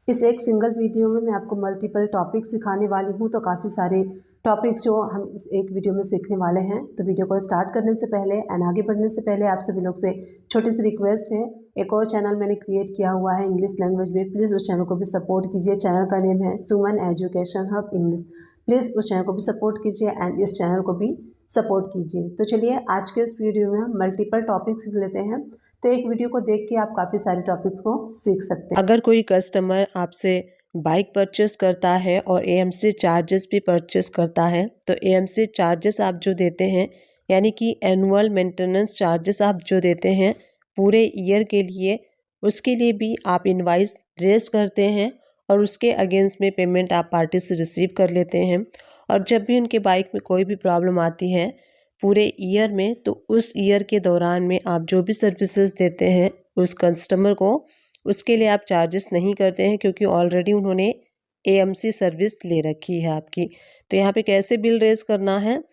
इस एक single video में मैं आपको मल्टीपल टॉपिक सिखाने वाली हूँ, तो काफ़ी सारे टॉपिक्स जो हम इस एक वीडियो में सीखने वाले हैं। तो वीडियो को स्टार्ट करने से पहले एंड आगे बढ़ने से पहले आप सभी लोग से छोटी सी रिक्वेस्ट है, एक और चैनल मैंने क्रिएट किया हुआ है इंग्लिश लैंग्वेज में, प्लीज़ उस चैनल को भी सपोर्ट कीजिए। चैनल का नेम है सुमन एजुकेशन हब इंग्लिश। प्लीज़ उस चैनल को भी सपोर्ट कीजिए एंड इस चैनल को भी सपोर्ट कीजिए। तो चलिए आज के इस वीडियो में हम मल्टीपल टॉपिक्स लेते हैं, तो एक वीडियो को देख के आप काफ़ी सारे टॉपिक्स को सीख सकते हैं। अगर कोई कस्टमर आपसे बाइक परचेस करता है और एएमसी चार्जेस भी परचेस करता है, तो एएमसी चार्जेस आप जो देते हैं यानी कि एनुअल मेंटेनेंस चार्जेस आप जो देते हैं पूरे ईयर के लिए, उसके लिए भी आप इनवाइस रेज करते हैं और उसके अगेंस्ट में पेमेंट आप पार्टी से रिसीव कर लेते हैं। और जब भी उनके बाइक में कोई भी प्रॉब्लम आती है पूरे ईयर में, तो उस ईयर के दौरान में आप जो भी सर्विसेज देते हैं उस कस्टमर को, उसके लिए आप चार्जेस नहीं करते हैं, क्योंकि ऑलरेडी उन्होंने एएमसी सर्विस ले रखी है आपकी। तो यहाँ पे कैसे बिल रेज करना है,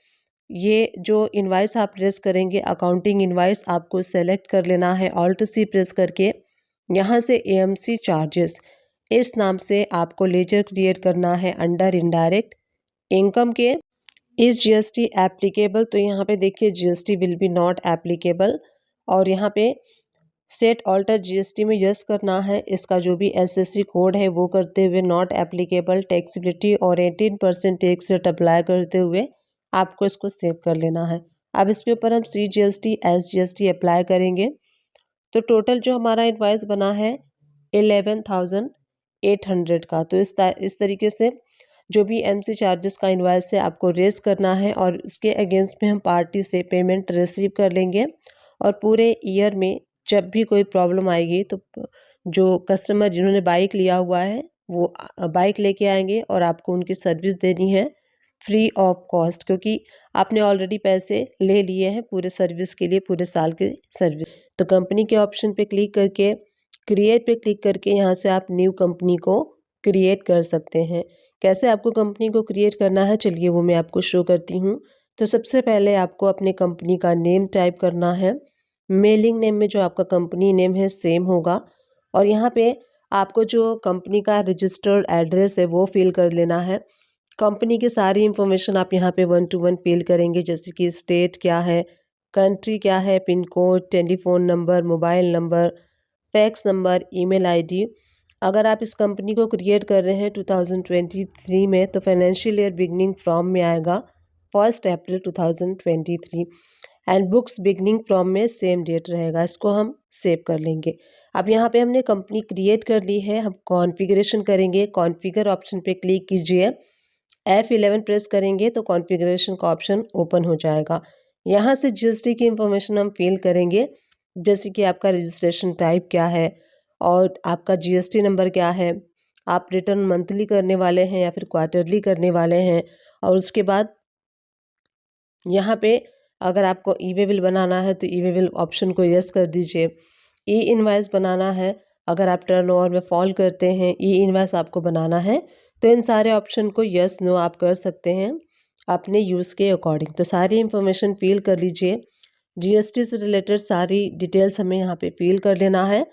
ये जो इनवाइस आप रेज करेंगे, अकाउंटिंग इनवाइस आपको सेलेक्ट कर लेना है, ऑल्ट सी प्रेस करके यहाँ से एएमसी चार्जेस इस नाम से आपको लेजर क्रिएट करना है अंडर इनडायरेक्ट इनकम के। इस जीएसटी एप्लीकेबल, तो यहाँ पे देखिए GST will be not applicable, और यहाँ पे सेट ऑल्टर जीएसटी में यस करना है। इसका जो भी एसएससी कोड है वो करते हुए नॉट एप्लीकेबल टैक्सिबिलिटी और 18% टैक्स रेट अप्लाई करते हुए आपको इसको सेव कर लेना है। अब इसके ऊपर हम CGST SGST apply करेंगे, तो टोटल जो हमारा इनवाइस बना है 11,800 का। तो इस तरीके से जो भी एमसी चार्जेस का इनवाइस है आपको रेज करना है और उसके अगेंस्ट में हम पार्टी से पेमेंट रिसीव कर लेंगे। और पूरे ईयर में जब भी कोई प्रॉब्लम आएगी तो जो कस्टमर जिन्होंने बाइक लिया हुआ है वो बाइक लेके आएंगे और आपको उनकी सर्विस देनी है फ्री ऑफ कॉस्ट, क्योंकि आपने ऑलरेडी पैसे ले लिए हैं पूरे सर्विस के लिए, पूरे साल के सर्विस। तो कंपनी के ऑप्शन पे क्लिक करके क्रिएट पे क्लिक करके यहाँ से आप न्यू कंपनी को क्रिएट कर सकते हैं। कैसे आपको कंपनी को क्रिएट करना है, चलिए वो मैं आपको शो करती हूँ। तो सबसे पहले आपको अपने कंपनी का नेम टाइप करना है। मेलिंग नेम में जो आपका कंपनी नेम है सेम होगा, और यहाँ पे आपको जो कंपनी का रजिस्टर्ड एड्रेस है वो फिल कर लेना है। कंपनी की सारी इन्फॉर्मेशन आप यहाँ पे 1 to 1 फिल करेंगे, जैसे कि स्टेट क्या है, कंट्री क्या है, pin code, telephone number, mobile number, fax number, email ID. अगर आप इस कंपनी को क्रिएट कर रहे हैं 2023 में, तो फाइनेंशियल ईयर बिगनिंग फ्रॉम में आएगा 1 अप्रैल 2023 एंड बुक्स बिगनिंग फ्रॉम में सेम डेट रहेगा। इसको हम सेव कर लेंगे। अब यहाँ पे हमने कंपनी क्रिएट कर ली है, हम कॉन्फ़िगरेशन करेंगे। कॉन्फ़िगर ऑप्शन पे क्लिक कीजिए, F11 प्रेस करेंगे तो कॉन्फ़िगरेशन का ऑप्शन ओपन हो जाएगा। यहाँ से जीएसटी की इंफॉर्मेशन हम फिल करेंगे, जैसे कि आपका रजिस्ट्रेशन टाइप क्या है और आपका जीएसटी नंबर क्या है, आप रिटर्न मंथली करने वाले हैं या फिर क्वार्टरली करने वाले हैं। और उसके बाद यहाँ पे अगर आपको ई वे बिल बनाना है तो ई वे बिल ऑप्शन को यस कर दीजिए। ई इनवाइस बनाना है, अगर आप टर्नओवर में फॉल करते हैं, ई इनवाइस आपको बनाना है, तो इन सारे ऑप्शन को यस नो आप कर सकते हैं अपने यूज़ के अकॉर्डिंग। तो सारी इन्फॉर्मेशन फिल कर लीजिए। जीएसटी से रिलेटेड सारी डिटेल्स हमें यहाँ पे फिल कर लेना है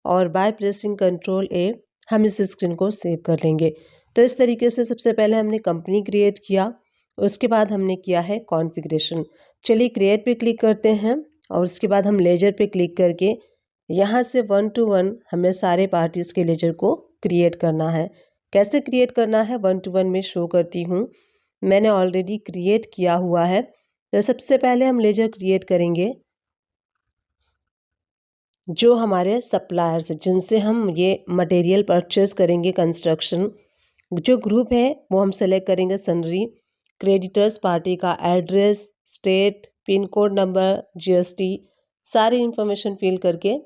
और बाय प्रेसिंग कंट्रोल ए हम इस स्क्रीन को सेव कर लेंगे। तो इस तरीके से सबसे पहले हमने कंपनी क्रिएट किया, उसके बाद हमने किया है कॉन्फ़िगरेशन। चलिए क्रिएट पे क्लिक करते हैं और उसके बाद हम लेजर पे क्लिक करके यहाँ से 1 to 1 हमें सारे पार्टीज़ के लेजर को क्रिएट करना है। कैसे क्रिएट करना है 1 to 1 में शो करती हूँ, मैंने ऑलरेडी क्रिएट किया हुआ है। तो सबसे पहले हम लेजर क्रिएट करेंगे जो हमारे सप्लायर्स हैं, जिनसे हम ये मटेरियल परचेस करेंगे कंस्ट्रक्शन। जो ग्रुप है वो हम सेलेक्ट करेंगे सनरी। क्रेडिटर्स पार्टी का address, state, pin code number, GST, सारी इन्फॉर्मेशन फिल करके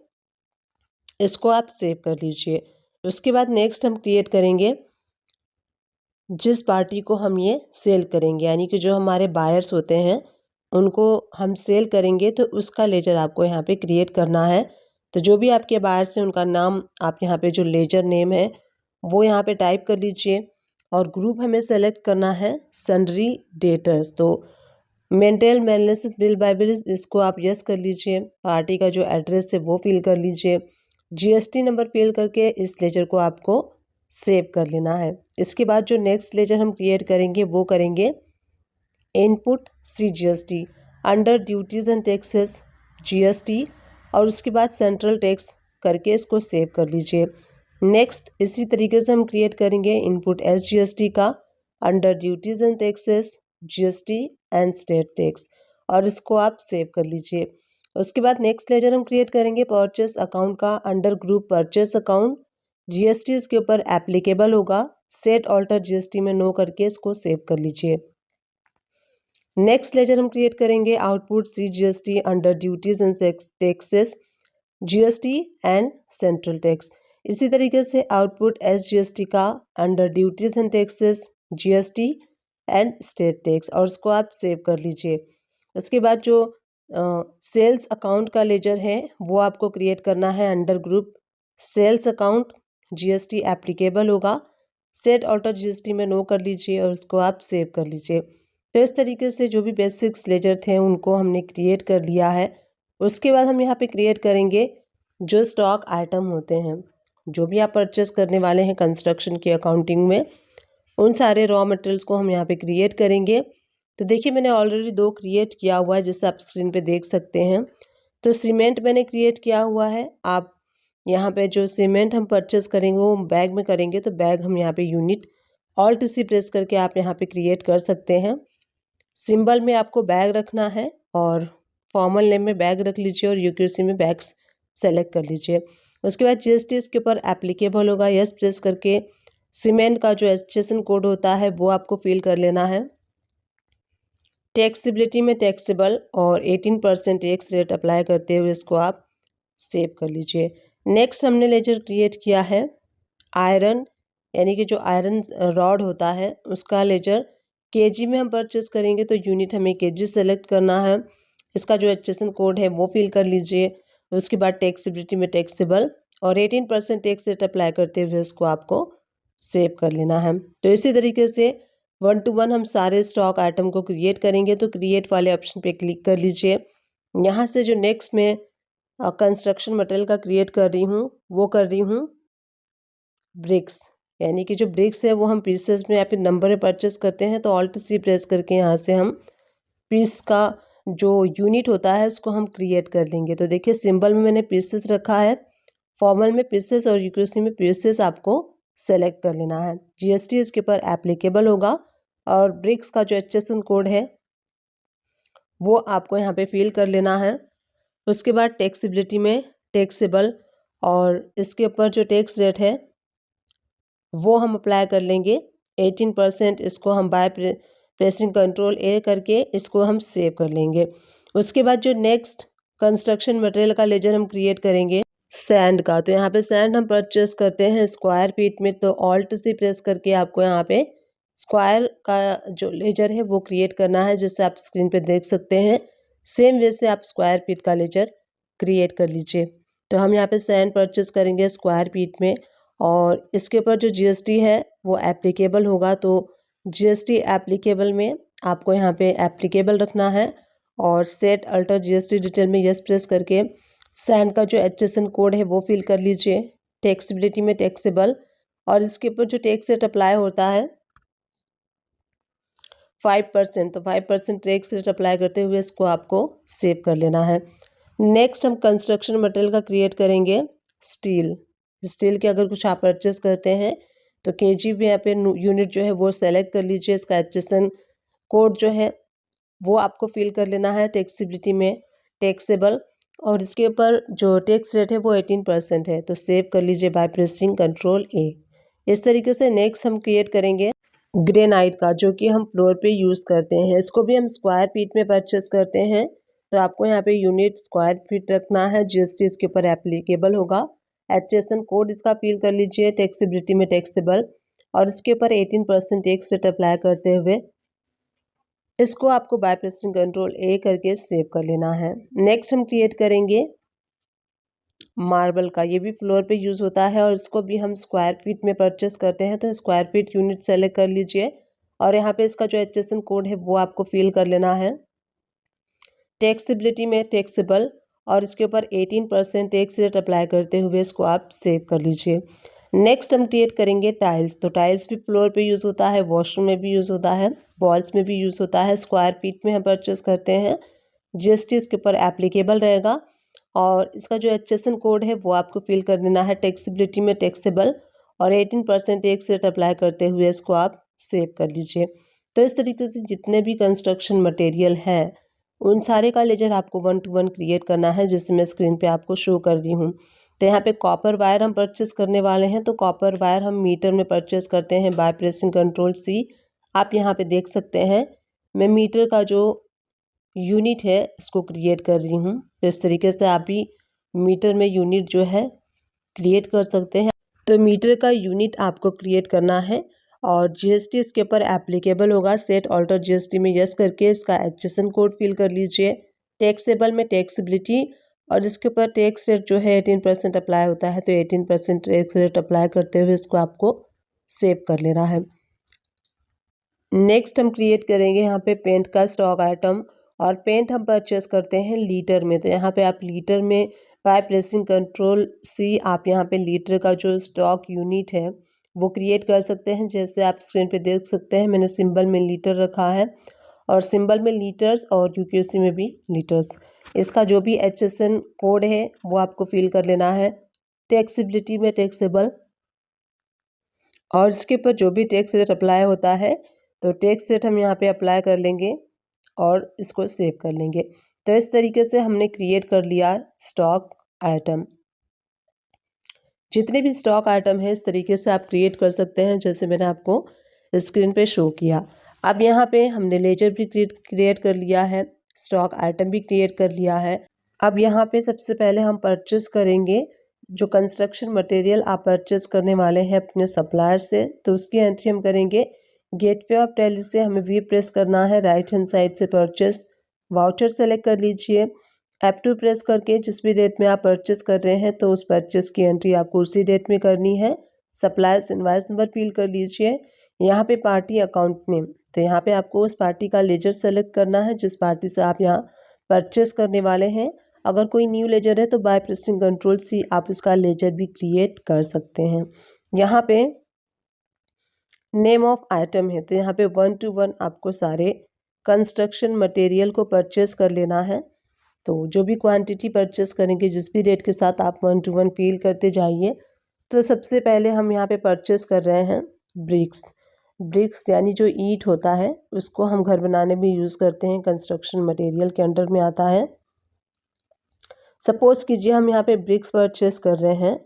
इसको आप सेव कर लीजिए। उसके बाद नेक्स्ट हम क्रिएट करेंगे जिस पार्टी को हम ये सेल करेंगे, यानी कि जो हमारे बायर्स होते हैं उनको हम सेल करेंगे, तो उसका लेजर आपको यहाँ पे क्रिएट करना है। तो जो भी आपके बायर्स हैं उनका नाम आप यहाँ पे जो लेजर नेम है वो यहाँ पे टाइप कर लीजिए और ग्रुप हमें सेलेक्ट करना है सन्ड्री डेटर्स। तो मेंटेल मेलनेसिस बिल बाय बिल्स, इसको आप यस कर लीजिए। पार्टी का जो एड्रेस है वो फिल कर लीजिए। जीएसटी नंबर फिल करके इस लेजर को आपको सेव कर लेना है। इसके बाद जो नेक्स्ट लेजर हम क्रिएट करेंगे वो करेंगे input CGST under duties and taxes GST, और उसके बाद सेंट्रल टैक्स करके इसको सेव कर लीजिए। नेक्स्ट इसी तरीके से हम क्रिएट करेंगे इनपुट SGST का under duties and taxes GST and state tax, और इसको आप सेव कर लीजिए। उसके बाद नेक्स्ट लेजर हम क्रिएट करेंगे परचेस अकाउंट का under group purchase account GST इसके ऊपर एप्लीकेबल होगा, सेट ऑल्टर GST में नो करके इसको सेव कर लीजिए। नेक्स्ट लेजर हम क्रिएट करेंगे output CGST under duties and taxes GST and central tax. इसी तरीके से आउटपुट SGST का under duties and taxes GST and state tax, और उसको आप सेव कर लीजिए। उसके बाद जो सेल्स अकाउंट का लेजर है वो आपको क्रिएट करना है under group sales account GST applicable होगा, सेट ऑल्टर GST में नो कर लीजिए और उसको आप सेव कर लीजिए। तो इस तरीके से जो भी बेसिक्स लेजर थे उनको हमने क्रिएट कर लिया है। उसके बाद हम यहाँ पे क्रिएट करेंगे जो स्टॉक आइटम होते हैं, जो भी आप परचेस करने वाले हैं कंस्ट्रक्शन की अकाउंटिंग में, उन सारे रॉ मटेरियल्स को हम यहाँ पे क्रिएट करेंगे। तो देखिए मैंने ऑलरेडी 2 क्रिएट किया हुआ है, जैसे आप स्क्रीन पे देख सकते हैं। तो सीमेंट मैंने क्रिएट किया हुआ है। आप यहाँ पे जो सीमेंट हम परचेस करेंगे वो बैग में करेंगे, तो बैग हम यहाँ पे यूनिट ऑल्ट C प्रेस करके आप यहाँ पे क्रिएट कर सकते हैं। सिंबल में आपको बैग रखना है और फॉर्मल नेम में बैग रख लीजिए और UQC में बैग्स सेलेक्ट कर लीजिए। उसके बाद GST इसके ऊपर एप्लीकेबल होगा, यस प्रेस करके सीमेंट का जो एसोसिएशन कोड होता है वो आपको फिल कर लेना है। टैक्सेबिलिटी में टैक्सेबल और 18% टैक्स रेट अप्लाई करते हुए इसको आप सेव कर लीजिए। नेक्स्ट हमने लेजर क्रिएट किया है आयरन, यानी कि जो आयरन रॉड होता है उसका लेजर KG में हम परचेस करेंगे, तो यूनिट हमें KG सेलेक्ट करना है। इसका जो एसोसिएशन कोड है वो फिल कर लीजिए। उसके बाद टैक्सेबिलिटी में टैक्सेबल और 18% टैक्स रेट अप्लाई करते हुए इसको आपको सेव कर लेना है। तो इसी तरीके से 1 to 1 हम सारे स्टॉक आइटम को क्रिएट करेंगे। तो क्रिएट वाले ऑप्शन पे क्लिक कर लीजिए। यहाँ से जो नेक्स्ट मैं कंस्ट्रक्शन मटेरियल का क्रिएट कर रही हूँ वो कर रही हूँ ब्रिक्स, यानी कि जो ब्रिक्स है वो हम पीसेस में या फिर नंबर में परचेस करते हैं, तो ऑल्ट C प्रेस करके यहाँ से हम पीस का जो यूनिट होता है उसको हम क्रिएट कर लेंगे। तो देखिए सिंबल में मैंने पीसेस रखा है, फॉर्मल में पीसेस और UQC में पीसेस आपको सेलेक्ट कर लेना है। GST इसके ऊपर एप्लीकेबल होगा और ब्रिक्स का जो एसोसिएशन कोड है वो आपको यहाँ पे फिल कर लेना है। उसके बाद टैक्सेबिलिटी में टैक्सेबल और इसके ऊपर जो टैक्स रेट है वो हम अप्लाई कर लेंगे 18%। इसको हम बाय प्रेसिंग कंट्रोल A करके इसको हम सेव कर लेंगे। उसके बाद जो नेक्स्ट कंस्ट्रक्शन मटेरियल का लेजर हम क्रिएट करेंगे सैंड का, तो यहाँ पे सैंड हम परचेस करते हैं स्क्वायर फीट में, तो ऑल्ट C प्रेस करके आपको यहाँ पे स्क्वायर का जो लेजर है वो क्रिएट करना है, जैसे आप स्क्रीन पे देख सकते हैं। सेम वे से आप स्क्वायर फीट का लेजर क्रिएट कर लीजिए। तो हम यहाँ पे सैंड परचेस करेंगे स्क्वायर फीट में और इसके ऊपर जो GST है वो एप्लीकेबल होगा, तो GST एप्लीकेबल में आपको यहाँ पे एप्लीकेबल रखना है और सेट अल्टर GST डिटेल में यस प्रेस करके सैंड का जो एसोसिएशन कोड है वो फिल कर लीजिए। टैक्सेबिलिटी में टैक्सेबल और इसके ऊपर जो टैक्स रेट अप्लाई होता है 5%, तो 5% टैक्स रेट अप्लाई करते हुए इसको आपको सेव कर लेना है। नेक्स्ट हम कंस्ट्रक्शन मटेरियल का क्रिएट करेंगे स्टील के अगर कुछ आप परचेस करते हैं तो KG में यहाँ पे यूनिट जो है वो सेलेक्ट कर लीजिए। इसका एसोसिएशन कोड जो है वो आपको फिल कर लेना है। टैक्सेबिलिटी में टैक्सेबल और इसके ऊपर जो टैक्स रेट है वो 18% है, तो सेव कर लीजिए बाय प्रेसिंग कंट्रोल A। इस तरीके से नेक्स्ट हम क्रिएट करेंगे ग्रेनाइट का, जो कि हम फ्लोर पे यूज़ करते हैं। इसको भी हम स्क्वायर फीट में परचेस करते हैं, तो आपको यहाँ पे यूनिट स्क्वायर फीट रखना है। GST इसके ऊपर एप्लीकेबल होगा। एसोसिएशन कोड इसका फिल कर लीजिए। टैक्सेबिलिटी में टैक्सेबल और इसके ऊपर 18% टैक्स रेट अप्लाई करते हुए इसको आपको बाय प्रेसिंग कंट्रोल A करके सेव कर लेना है। नेक्स्ट हम क्रिएट करेंगे मार्बल का, ये भी फ्लोर पे यूज़ होता है और इसको भी हम स्क्वायर फीट में परचेस करते हैं, तो स्क्वायर फीट यूनिट सेलेक्ट कर लीजिए और यहाँ पे इसका जो एसोसिएशन कोड है वो आपको फिल कर लेना है। टैक्सेबिलिटी में टैक्सेबल और इसके ऊपर 18% टैक्स रेट अप्लाई करते हुए इसको आप सेव कर लीजिए। नेक्स्ट हम क्रिएट करेंगे टाइल्स। तो टाइल्स भी फ्लोर पे यूज़ होता है, वॉशरूम में भी यूज़ होता है, वॉल्स में भी यूज़ होता है, स्क्वायर फीट में हम परचेस करते हैं। जीएसटी इसके ऊपर एप्लीकेबल रहेगा और इसका जो HSN कोड है वो आपको फिल कर देना है। टैक्सेबिलिटी में टैक्सेबल और 18% टैक्स रेट अप्लाई करते हुए इसको आप सेव कर लीजिए। तो इस तरीके से जितने भी कंस्ट्रक्शन मटेरियल हैं उन सारे का लेजर आपको 1 to 1 क्रिएट करना है, जिससे मैं स्क्रीन पे आपको शो कर रही हूँ। तो यहाँ पे कॉपर वायर हम परचेस करने वाले हैं। तो कॉपर वायर हम मीटर में परचेस करते हैं बाय प्रेसिंग Ctrl+C। आप यहाँ पे देख सकते हैं मैं मीटर का जो यूनिट है इसको क्रिएट कर रही हूँ। तो इस तरीके से आप भी मीटर में यूनिट जो है क्रिएट कर सकते हैं। तो मीटर का यूनिट आपको क्रिएट करना है और जीएसटी इसके ऊपर एप्लीकेबल होगा। सेट ऑल्टर जीएसटी में यस करके इसका HSN कोड फिल कर लीजिए। टैक्सेबल में टैक्सेबिलिटी और इसके ऊपर टैक्स रेट जो है 18% अप्लाई होता है। तो 18% टैक्स रेट अप्लाई करते हुए इसको आपको सेव कर लेना है। नेक्स्ट हम क्रिएट करेंगे यहाँ पे पेंट का स्टॉक आइटम और पेंट हम परचेस करते हैं लीटर में। तो यहाँ पे आप लीटर में बाय प्रेसिंग Ctrl+C आप यहाँ पे लीटर का जो स्टॉक यूनिट है वो क्रिएट कर सकते हैं। जैसे आप स्क्रीन पे देख सकते हैं मैंने सिंबल में लीटर रखा है और सिंबल में लीटर्स और UQC में भी लीटर्स। इसका जो भी HSN कोड है वो आपको फिल कर लेना है। टैक्सेबिलिटी में टैक्सेबल और इसके ऊपर जो भी टैक्स रेट अप्लाई होता है तो टैक्स रेट हम यहाँ पे अप्लाई कर लेंगे और इसको सेव कर लेंगे। तो इस तरीके से हमने क्रिएट कर लिया स्टॉक आइटम। जितने भी स्टॉक आइटम है इस तरीके से आप क्रिएट कर सकते हैं जैसे मैंने आपको स्क्रीन पे शो किया। अब यहाँ पे हमने लेजर भी क्रिएट कर लिया है, स्टॉक आइटम भी क्रिएट कर लिया है। अब यहाँ पे सबसे पहले हम परचेस करेंगे जो कंस्ट्रक्शन मटेरियल आप परचेस करने वाले हैं अपने सप्लायर से। तो उसकी एंट्री हम करेंगे गेटवे ऑफ टैली से। हमें वी प्रेस करना है, राइट हैंड साइड से परचेस वाउचर सेलेक्ट कर लीजिए। F2 प्रेस करके जिस भी डेट में आप परचेस कर रहे हैं तो उस परचेस की एंट्री आपको उसी डेट में करनी है। सप्लायर्स इनवॉइस नंबर फिल कर लीजिए। यहाँ पे पार्टी अकाउंट नेम, तो यहाँ पे आपको उस पार्टी का लेजर सेलेक्ट करना है जिस पार्टी से आप यहाँ परचेस करने वाले हैं। अगर कोई न्यू लेजर है तो बाय प्रेसिंग Ctrl+C आप उसका लेजर भी क्रिएट कर सकते हैं। यहाँ पे नेम ऑफ आइटम है तो यहाँ पे 1 to 1 आपको सारे कंस्ट्रक्शन मटेरियल को परचेस कर लेना है। तो जो भी क्वांटिटी परचेस करेंगे जिस भी रेट के साथ आप 1 to 1 फिल करते जाइए। तो सबसे पहले हम यहाँ पे परचेस कर रहे हैं ब्रिक्स। ब्रिक्स यानी जो ईंट होता है उसको हम घर बनाने में यूज़ करते हैं, कंस्ट्रक्शन मटेरियल के अंडर में आता है। सपोज कीजिए हम यहाँ पे ब्रिक्स परचेस कर रहे हैं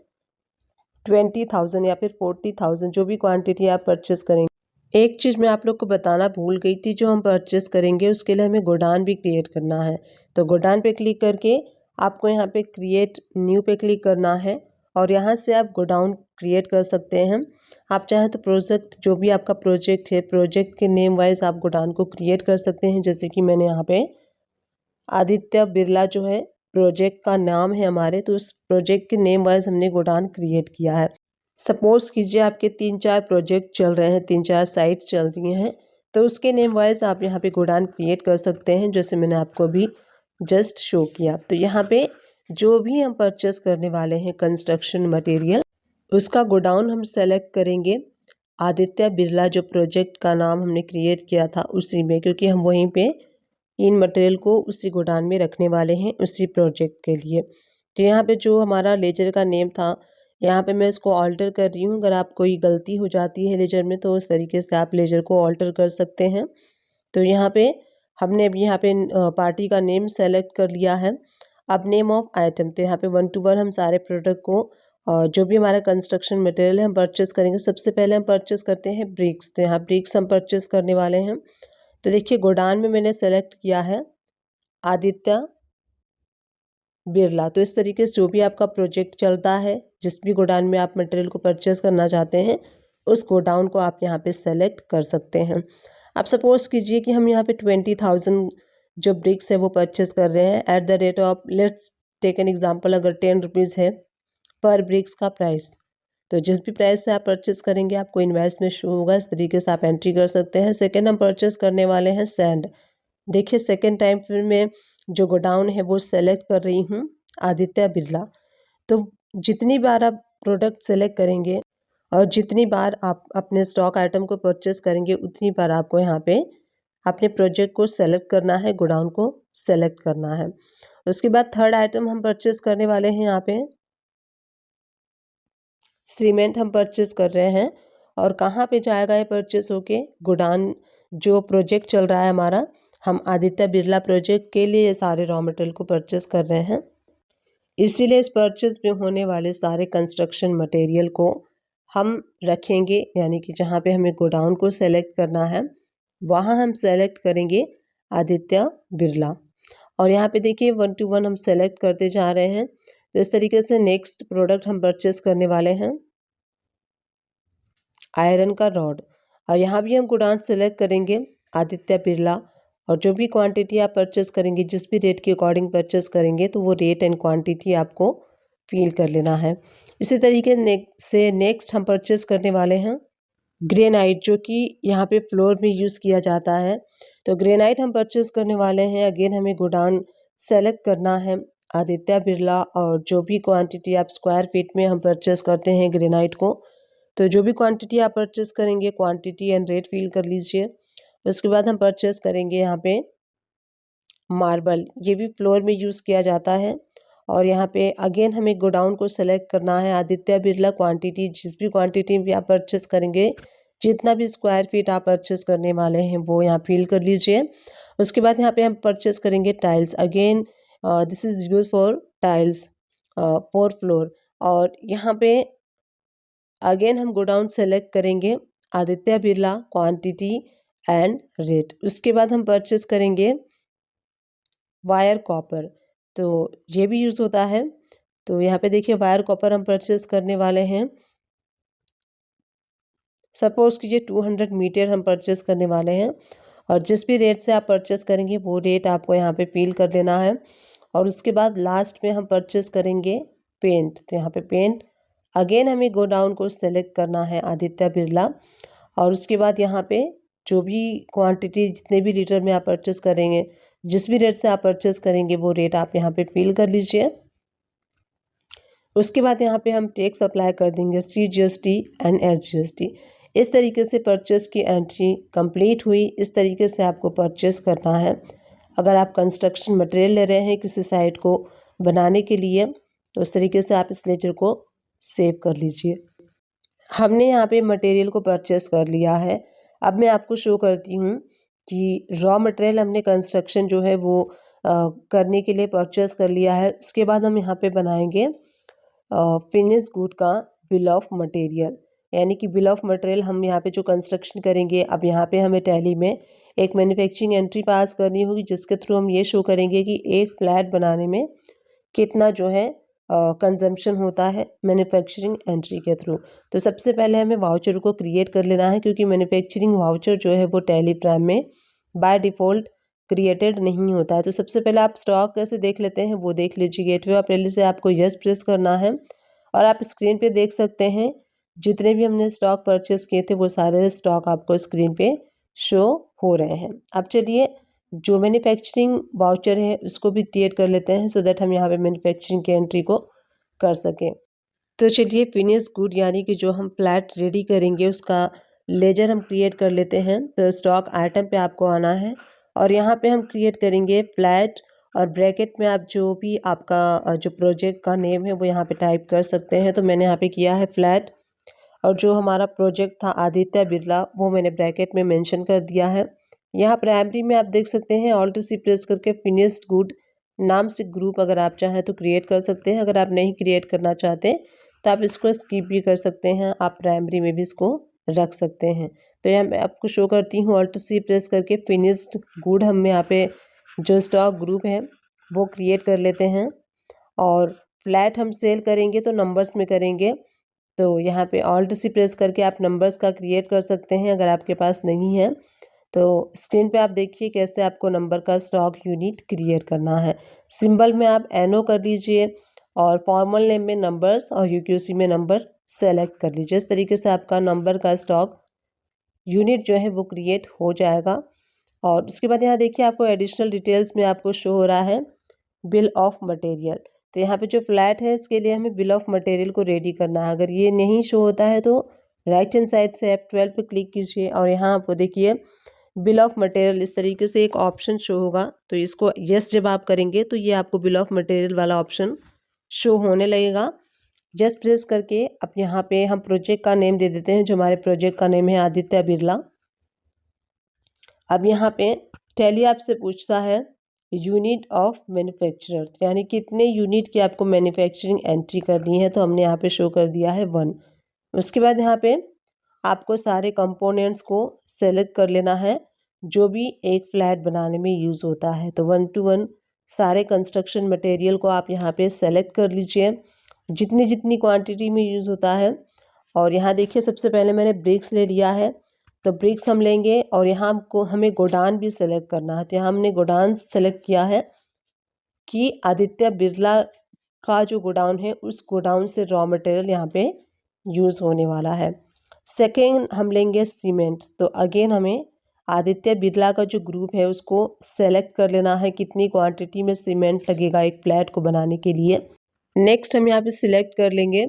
20,000 या फिर 40,000 जो भी क्वांटिटी आप परचेस करेंगे। एक चीज़ मैं आप लोग को बताना भूल गई थी, जो हम परचेस करेंगे उसके लिए हमें गोडाउन भी क्रिएट करना है। तो गोडाउन पे क्लिक करके आपको यहाँ पे क्रिएट न्यू पे क्लिक करना है और यहाँ से आप गोडाउन क्रिएट कर सकते हैं। आप चाहें तो प्रोजेक्ट जो भी आपका प्रोजेक्ट है प्रोजेक्ट के नेम वाइज आप गोडाउन को क्रिएट कर सकते हैं। जैसे कि मैंने यहाँ पे आदित्य बिरला जो है प्रोजेक्ट का नाम है हमारे, तो उस प्रोजेक्ट के नेम वाइज हमने गोडाउन क्रिएट किया है। सपोज कीजिए आपके 3-4 प्रोजेक्ट चल रहे हैं, 3-4 साइट्स चल रही हैं, तो उसके नेम वाइज आप यहाँ पे गोडाउन क्रिएट कर सकते हैं जैसे मैंने आपको अभी जस्ट शो किया। तो यहाँ पे जो भी हम परचेस करने वाले हैं कंस्ट्रक्शन मटेरियल उसका गोडाउन हम सेलेक्ट करेंगे आदित्य बिरला जो प्रोजेक्ट का नाम हमने क्रिएट किया था उसी में, क्योंकि हम वहीं पे इन मटेरियल को उसी गोडाउन में रखने वाले हैं उसी प्रोजेक्ट के लिए। तो यहाँ पे जो हमारा लेजर का नेम था यहाँ पे मैं इसको ऑल्टर कर रही हूँ। अगर आप कोई गलती हो जाती है लेजर में तो उस तरीके से आप लेजर को ऑल्टर कर सकते हैं। तो यहाँ पे हमने अभी यहाँ पे पार्टी का नेम सेलेक्ट कर लिया है। अब नेम ऑफ आइटम, तो यहाँ पे 1 to 1 हम सारे प्रोडक्ट को और जो भी हमारा कंस्ट्रक्शन मटेरियल है हम परचेस करेंगे। सबसे पहले हम परचेस करते हैं ब्रिक्स। तो यहाँ ब्रिक्स हम परचेस करने वाले हैं। तो देखिए गोडाउन में मैंने सेलेक्ट किया है आदित्य बिरला। तो इस तरीके से जो भी आपका प्रोजेक्ट चलता है जिस भी गोडाउन में आप मटेरियल को परचेस करना चाहते हैं उस गोडाउन को आप यहाँ पे सेलेक्ट कर सकते हैं। अब सपोज कीजिए कि हम यहाँ पे 20,000 जो ब्रिक्स है वो परचेस कर रहे हैं at the rate of, let's take an example, अगर 10 रुपीज़ है पर ब्रिक्स का प्राइस। तो जिस भी प्राइस से आप परचेस करेंगे आपको इनवॉइस में शो होगा, इस तरीके से आप एंट्री कर सकते हैं। सेकेंड हम परचेस करने वाले हैं सैंड। देखिए सेकेंड टाइम फिर मैं जो गोडाउन है वो सेलेक्ट कर रही हूँ आदित्य बिरला। तो जितनी बार आप प्रोडक्ट सेलेक्ट करेंगे और जितनी बार आप अपने स्टॉक आइटम को परचेस करेंगे उतनी बार आपको यहाँ पे अपने प्रोजेक्ट को सेलेक्ट करना है, गोडाउन को सेलेक्ट करना है। उसके बाद थर्ड आइटम हम परचेस करने वाले हैं, यहाँ पे सीमेंट हम परचेस कर रहे हैं। और कहाँ पे जाएगा ये परचेस होके? गोडाउन जो प्रोजेक्ट चल रहा है हमारा, हम आदित्य बिरला प्रोजेक्ट के लिए ये सारे रॉ मटेरियल को परचेस कर रहे हैं। इसीलिए इस परचेस में होने वाले सारे कंस्ट्रक्शन मटेरियल को हम रखेंगे, यानी कि जहाँ पे हमें गोडाउन को सेलेक्ट करना है वहाँ हम सेलेक्ट करेंगे आदित्य बिरला। और यहाँ पे देखिए 1 to 1 हम सेलेक्ट करते जा रहे हैं। तो इस तरीके से नेक्स्ट प्रोडक्ट हम परचेस करने वाले हैं आयरन का रॉड। और यहाँ भी हम गोडाउन सेलेक्ट करेंगे आदित्य बिरला। और जो भी क्वांटिटी आप परचेस करेंगे, जिस भी रेट के अकॉर्डिंग परचेस करेंगे, तो वो रेट एंड क्वांटिटी आपको फील कर लेना है। इसी तरीके से नेक्स्ट हम परचेस करने वाले हैं ग्रेनाइट, जो कि यहाँ पे फ्लोर में यूज़ किया जाता है। तो ग्रेनाइट हम परचेस करने वाले हैं। अगेन हमें गोडाउन सेलेक्ट करना है आदित्य बिरला। और जो भी क्वांटिटी आप स्क्वायर फीट में हम परचेस करते हैं ग्रेनाइट को, तो जो भी क्वांटिटी आप परचेस करेंगे क्वांटिटी एंड रेट फील कर लीजिए। उसके बाद हम परचेस करेंगे यहाँ पे मार्बल, ये भी फ्लोर में यूज़ किया जाता है। और यहाँ पे अगेन हमें गोडाउन को सेलेक्ट करना है आदित्य बिरला। क्वांटिटी जिस भी क्वांटिटी भी आप परचेस करेंगे, जितना भी स्क्वायर फीट आप परचेस करने वाले हैं वो यहाँ फिल कर लीजिए। उसके बाद यहाँ पे हम परचेस करेंगे tiles. Again this is use for tiles for floor. और यहाँ पे अगेन हम गोडाउन सेलेक्ट करेंगे Aditya Birla, quantity and rate. उसके बाद हम परचेस करेंगे वायर कॉपर, तो ये भी यूज़ होता है। तो यहाँ पे देखिए वायर कॉपर हम परचेस करने वाले हैं। सपोज़ कीजिए 200 मीटर हम परचेस करने वाले हैं। और जिस भी रेट से आप परचेस करेंगे वो रेट आपको यहाँ पे फिल कर देना है। और उसके बाद लास्ट में हम परचेस करेंगे पेंट। तो यहाँ पे पेंट अगेन हमें गोडाउन को सेलेक्ट करना है आदित्य बिरला। और उसके बाद यहाँ पे जो भी क्वांटिटी जितने भी लीटर में आप परचेस करेंगे, जिस भी रेट से आप परचेस करेंगे वो रेट आप यहाँ पे फिल कर लीजिए। उसके बाद यहाँ पे हम टैक्स अप्लाई कर देंगे CGST एंड SGST। इस तरीके से परचेस की एंट्री कंप्लीट हुई। इस तरीके से आपको परचेस करना है। अगर आप कंस्ट्रक्शन मटेरियल ले रहे हैं किसी साइट को बनाने के लिए, तो इस तरीके से आप इस लेजर को सेव कर लीजिए। हमने यहाँ पे मटेरियल को परचेस कर लिया है। अब मैं आपको शो करती हूँ कि रॉ मटेरियल हमने कंस्ट्रक्शन जो है वो करने के लिए परचेस कर लिया है। उसके बाद हम यहाँ पे बनाएंगे फिनिश गुड का बिल ऑफ मटेरियल। यानी कि बिल ऑफ मटेरियल हम यहाँ पे जो कंस्ट्रक्शन करेंगे, अब यहाँ पे हमें टैली में एक मैन्युफैक्चरिंग एंट्री पास करनी होगी, जिसके थ्रू हम ये शो करेंगे कि एक फ्लैट बनाने में कितना जो है कंजम्पशन होता है मैन्युफैक्चरिंग एंट्री के थ्रू। तो सबसे पहले हमें वाउचर को क्रिएट कर लेना है, क्योंकि मैन्युफैक्चरिंग वाउचर जो है वो टैली प्राइम में बाय डिफ़ॉल्ट क्रिएटेड नहीं होता है। तो सबसे पहले आप स्टॉक कैसे देख लेते हैं वो देख लीजिए। गेटवे ऑफ टैली से आपको यस प्रेस करना है। और आप स्क्रीन पे देख सकते हैं जितने भी हमने स्टॉक परचेस किए थे वो सारे स्टॉक आपको स्क्रीन पे शो हो रहे हैं। अब चलिए जो मैन्युफैक्चरिंग वाउचर है उसको भी क्रिएट कर लेते हैं, सो दैट हम यहाँ पे मैन्युफैक्चरिंग की एंट्री को कर सकें। तो चलिए फिनिश गुड यानी कि जो हम फ्लैट रेडी करेंगे उसका लेजर हम क्रिएट कर लेते हैं। तो स्टॉक आइटम पे आपको आना है और यहाँ पे हम क्रिएट करेंगे फ्लैट। और ब्रैकेट में आप जो भी आपका जो प्रोजेक्ट का नेम है वो यहाँ पे टाइप कर सकते हैं। तो मैंने यहाँ पे किया है फ्लैट। और जो हमारा प्रोजेक्ट था आदित्य बिरला वो मैंने ब्रैकेट में मेंशन कर दिया है। यहाँ प्राइमरी में आप देख सकते हैं ऑल्ट सी प्रेस करके फिनिश्ड गुड नाम से ग्रुप अगर आप चाहें तो क्रिएट कर सकते हैं। अगर आप नहीं क्रिएट करना चाहते तो आप इसको स्किप भी कर सकते हैं, आप प्राइमरी में भी इसको रख सकते हैं। तो यहाँ मैं आपको शो करती हूँ ऑल्ट सी प्रेस करके फिनिश्ड गुड हम यहाँ पे जो स्टॉक ग्रुप है वो क्रिएट कर लेते हैं। और फ्लैट हम सेल करेंगे तो नंबर्स में करेंगे, तो यहाँ पे ऑल्ट सी प्रेस करके आप नंबर्स का क्रिएट कर सकते हैं अगर आपके पास नहीं है। तो स्क्रीन पे आप देखिए कैसे आपको नंबर का स्टॉक यूनिट क्रिएट करना है। सिंबल में आप NO कर लीजिए और फॉर्मल नेम में नंबर्स और UQC में नंबर सेलेक्ट कर लीजिए। इस तरीके से आपका नंबर का स्टॉक यूनिट जो है वो क्रिएट हो जाएगा। और उसके बाद यहाँ देखिए आपको एडिशनल डिटेल्स में आपको शो हो रहा है बिल ऑफ मटेरियल। तो यहाँ पे जो फ्लैट है इसके लिए हमें बिल ऑफ मटेरियल को रेडी करना है। अगर ये नहीं शो होता है तो राइट हैंड साइड से F12 पे क्लिक कीजिए और यहाँ आपको देखिए बिल ऑफ मटेरियल इस तरीके से एक ऑप्शन शो होगा। तो इसको यस जब आप करेंगे तो ये आपको बिल ऑफ मटेरियल वाला ऑप्शन शो होने लगेगा। जस्ट प्रेस करके अब यहाँ पे हम प्रोजेक्ट का नेम दे देते हैं, जो हमारे प्रोजेक्ट का नेम है आदित्य बिरला। अब यहाँ पे टैली आपसे पूछता है यूनिट ऑफ मैन्युफैक्चरर, यानी कितने यूनिट की आपको मैन्युफैक्चरिंग एंट्री करनी है, तो हमने यहाँ पे शो कर दिया है 1। उसके बाद यहाँ पे आपको सारे कंपोनेंट्स को सेलेक्ट कर लेना है जो भी एक फ्लैट बनाने में यूज़ होता है। तो 1 to 1 सारे कंस्ट्रक्शन मटेरियल को आप यहाँ पे सेलेक्ट कर लीजिए जितनी जितनी क्वांटिटी में यूज़ होता है। और यहाँ देखिए सबसे पहले मैंने ब्रिक्स ले लिया है, तो ब्रिक्स हम लेंगे और यहाँ हमको हमें गोडाउन भी सेलेक्ट करना है। तो यहाँ हमने गोडाउन सेलेक्ट किया है कि आदित्य बिरला का जो गोडाउन है उस गोडाउन से रॉ मटेरियल यहाँ पे यूज़ होने वाला है। सेकेंड हम लेंगे सीमेंट, तो अगेन हमें आदित्य बिरला का जो ग्रुप है उसको सेलेक्ट कर लेना है कितनी क्वांटिटी में सीमेंट लगेगा एक फ्लैट को बनाने के लिए। नेक्स्ट हम यहाँ पे सिलेक्ट कर लेंगे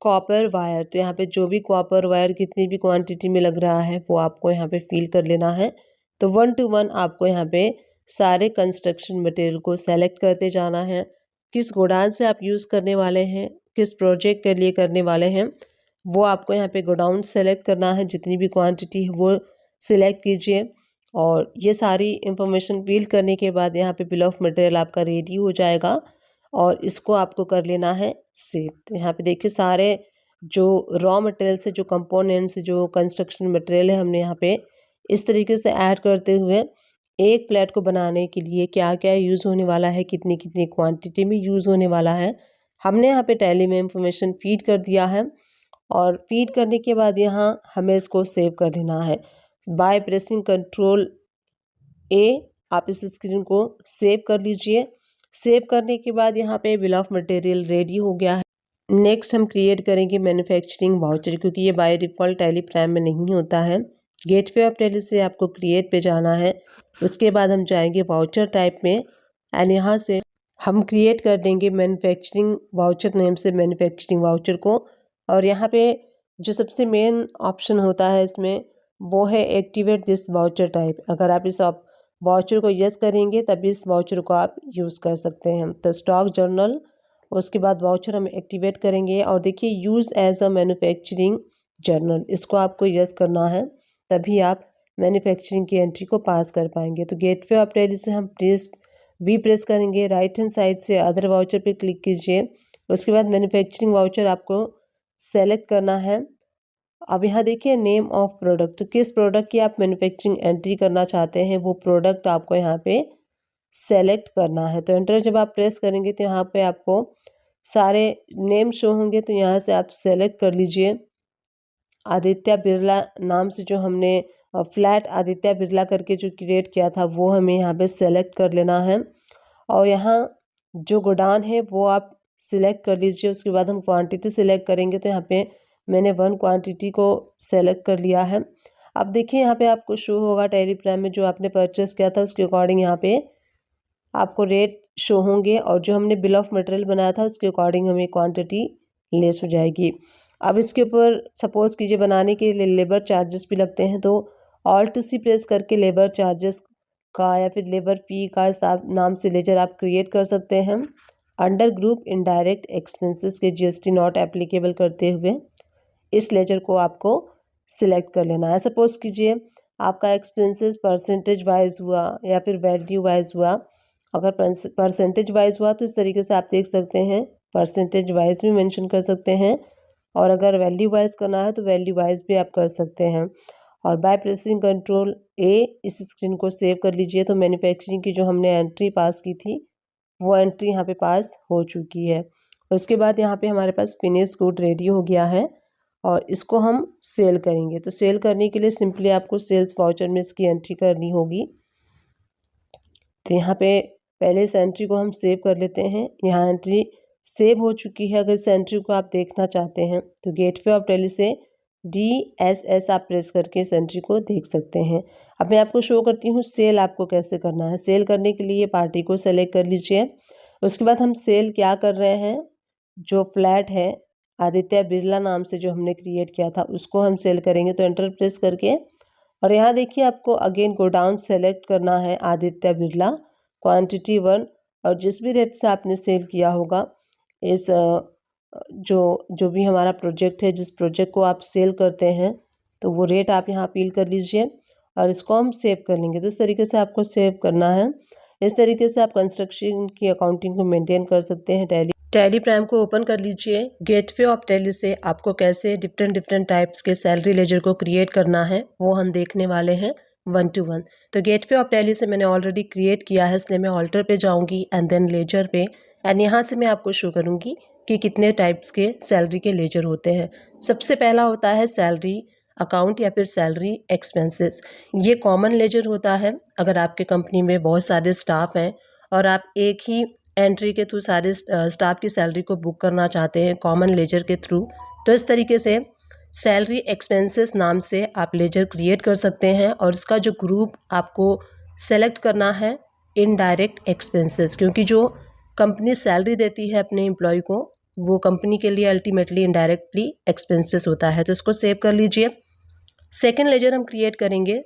कॉपर वायर, तो यहाँ पे जो भी कॉपर वायर कितनी भी क्वांटिटी में लग रहा है वो आपको यहाँ पे फिल कर लेना है। तो 1 to 1 आपको यहाँ पे सारे कंस्ट्रक्शन मटेरियल को सेलेक्ट करते जाना है। किस गोडाउन से आप यूज़ करने वाले हैं, किस प्रोजेक्ट के लिए करने वाले हैं, वो आपको यहाँ पे गोडाउन सेलेक्ट करना है। जितनी भी क्वांटिटी है वो सिलेक्ट कीजिए और ये सारी इंफॉर्मेशन फिल करने के बाद यहाँ पे बिल ऑफ मटेरियल आपका रेडी हो जाएगा और इसको आपको कर लेना है सेव। तो यहाँ पे देखिए सारे जो रॉ मटेरियल से जो कंपोनेंट्स जो कंस्ट्रक्शन मटेरियल है हमने यहाँ पे इस तरीके से ऐड करते हुए एक फ्लैट को बनाने के लिए क्या क्या यूज़ होने वाला है, कितनी कितनी क्वांटिटी में यूज़ होने वाला है, हमने यहाँ पे टैली में इंफॉर्मेशन फीड कर दिया है। और फीड करने के बाद यहाँ हमें इसको सेव कर देना है बाय प्रेसिंग Ctrl+A। आप इस स्क्रीन को सेव कर लीजिए। सेव करने के बाद यहाँ पे बिल ऑफ मटेरियल रेडी हो गया है। नेक्स्ट हम क्रिएट करेंगे मैन्युफैक्चरिंग वाउचर, क्योंकि ये बाय डिफ़ॉल्ट टैली प्राइम में नहीं होता है। गेटवे ऑफ टैली से आपको क्रिएट पे जाना है। उसके बाद हम जाएंगे वाउचर टाइप में एंड यहाँ से हम क्रिएट कर देंगे मैन्युफैक्चरिंग वाउचर नेम से मैन्युफैक्चरिंग वाउचर को। और यहाँ पे जो सबसे मेन ऑप्शन होता है इसमें वो है एक्टिवेट दिस वाउचर टाइप। अगर आप इस वाउचर को यस करेंगे तभी इस वाउचर को आप यूज़ कर सकते हैं। तो स्टॉक जर्नल, उसके बाद वाउचर हम एक्टिवेट करेंगे और देखिए use as a manufacturing journal, इसको आपको यस करना है तभी आप मैन्युफैक्चरिंग की एंट्री को पास कर पाएंगे। तो गेटवे ऑफ टैली से हम प्रेस करेंगे, राइट हैंड साइड से अदर वाउचर पे क्लिक कीजिए। उसके बाद मैन्युफैक्चरिंग वाउचर आपको सेलेक्ट करना है। अब यहाँ देखिए नेम ऑफ प्रोडक्ट, तो किस प्रोडक्ट की आप मैन्युफैक्चरिंग एंट्री करना चाहते हैं वो प्रोडक्ट आपको यहाँ पे सेलेक्ट करना है। तो एंटर जब आप प्रेस करेंगे तो यहाँ पे आपको सारे नेम शो होंगे, तो यहाँ से आप सेलेक्ट कर लीजिए आदित्य बिरला नाम से जो हमने फ्लैट आदित्य बिरला करके जो क्रिएट किया था वो हमें यहाँ पे सेलेक्ट कर लेना है। और यहाँ जो गोडाउन है वो आप सिलेक्ट कर लीजिए। उसके बाद हम क्वांटिटी सिलेक्ट करेंगे, तो यहाँ पे मैंने 1 क्वांटिटी को सेलेक्ट कर लिया है। अब देखिए यहाँ पे आपको शो होगा टैली प्राइम में जो आपने परचेस किया था उसके अकॉर्डिंग यहाँ पे आपको रेट शो होंगे और जो हमने बिल ऑफ मटेरियल बनाया था उसके अकॉर्डिंग हमें क्वांटिटी लेस हो जाएगी। अब इसके ऊपर सपोज़ कीजिए बनाने के लिए लेबर चार्जेस भी लगते हैं, तो Alt+C प्रेस करके लेबर चार्जेस का या फिर लेबर फी का नाम से लेजर आप क्रिएट कर सकते हैं। अंडर ग्रुप इनडायरेक्ट एक्सपेंसेस के GST नॉट एप्लीकेबल करते हुए इस लेजर को आपको सिलेक्ट कर लेना है। सपोज़ कीजिए आपका एक्सपेंसेस परसेंटेज वाइज हुआ या फिर वैल्यू वाइज हुआ। अगर परसेंटेज वाइज हुआ तो इस तरीके से आप देख सकते हैं, परसेंटेज वाइज भी मेंशन कर सकते हैं और अगर वैल्यू वाइज करना है तो वैल्यू वाइज भी आप कर सकते हैं। और बाय प्रेसिंग Ctrl+A इस स्क्रीन को सेव कर लीजिए। तो मैन्युफैक्चरिंग की जो हमने एंट्री पास की थी वो एंट्री यहाँ पे पास हो चुकी है। उसके बाद यहाँ पे हमारे पास फिनिश गुड रेडी हो गया है और इसको हम सेल करेंगे। तो सेल करने के लिए सिंपली आपको सेल्स वाउचर में इसकी एंट्री करनी होगी। तो यहाँ पे पहले इस एंट्री को हम सेव कर लेते हैं। यहाँ एंट्री सेव हो चुकी है। अगर इस एंट्री को आप देखना चाहते हैं तो गेटवे ऑफ टैली से DSS आप प्रेस करके इस एंट्री को देख सकते हैं। अब मैं आपको शो करती हूँ सेल आपको कैसे करना है। सेल करने के लिए पार्टी को सेलेक्ट कर लीजिए। उसके बाद हम सेल क्या कर रहे हैं, जो फ्लैट है आदित्य बिरला नाम से जो हमने क्रिएट किया था उसको हम सेल करेंगे। तो एंटर प्रेस करके और यहाँ देखिए आपको अगेन गोडाउन सेलेक्ट करना है आदित्य बिरला, क्वांटिटी 1, और जिस भी रेट से आपने सेल किया होगा इस जो भी हमारा प्रोजेक्ट है, जिस प्रोजेक्ट को आप सेल करते हैं तो वो रेट आप यहाँ अपील कर लीजिए और इसको हम सेव कर लेंगे। तो इस तरीके से आपको सेव करना है। इस तरीके से आप कंस्ट्रक्शन की अकाउंटिंग को मेंटेन कर सकते हैं। टैली प्राइम को ओपन कर लीजिए। गेटवे ऑफ टैली से आपको कैसे डिफरेंट टाइप्स के सैलरी लेजर को क्रिएट करना है वो हम देखने वाले हैं 1 to 1। तो गेटवे ऑफ टैली से मैंने ऑलरेडी क्रिएट किया है, इसलिए मैं ऑल्टर पे जाऊंगी एंड देन लेजर पे, एंड यहाँ से मैं आपको शो करूँगी कि कितने टाइप्स के सैलरी के लेजर होते हैं। सबसे पहला होता है सैलरी अकाउंट या फिर सैलरी एक्सपेंसेस। ये कॉमन लेजर होता है अगर आपके कंपनी में बहुत सारे स्टाफ हैं और आप एक ही एंट्री के थ्रू सारे स्टाफ की सैलरी को बुक करना चाहते हैं कॉमन लेजर के थ्रू, तो इस तरीके से सैलरी एक्सपेंसेस नाम से आप लेजर क्रिएट कर सकते हैं। और इसका जो ग्रुप आपको सेलेक्ट करना है इनडायरेक्ट एक्सपेंसेस, क्योंकि जो कंपनी सैलरी देती है अपने एम्प्लॉय को वो कंपनी के लिए अल्टीमेटली इनडायरेक्टली एक्सपेंसेस होता है। तो इसको सेव कर लीजिए। सेकेंड लेजर हम क्रिएट करेंगे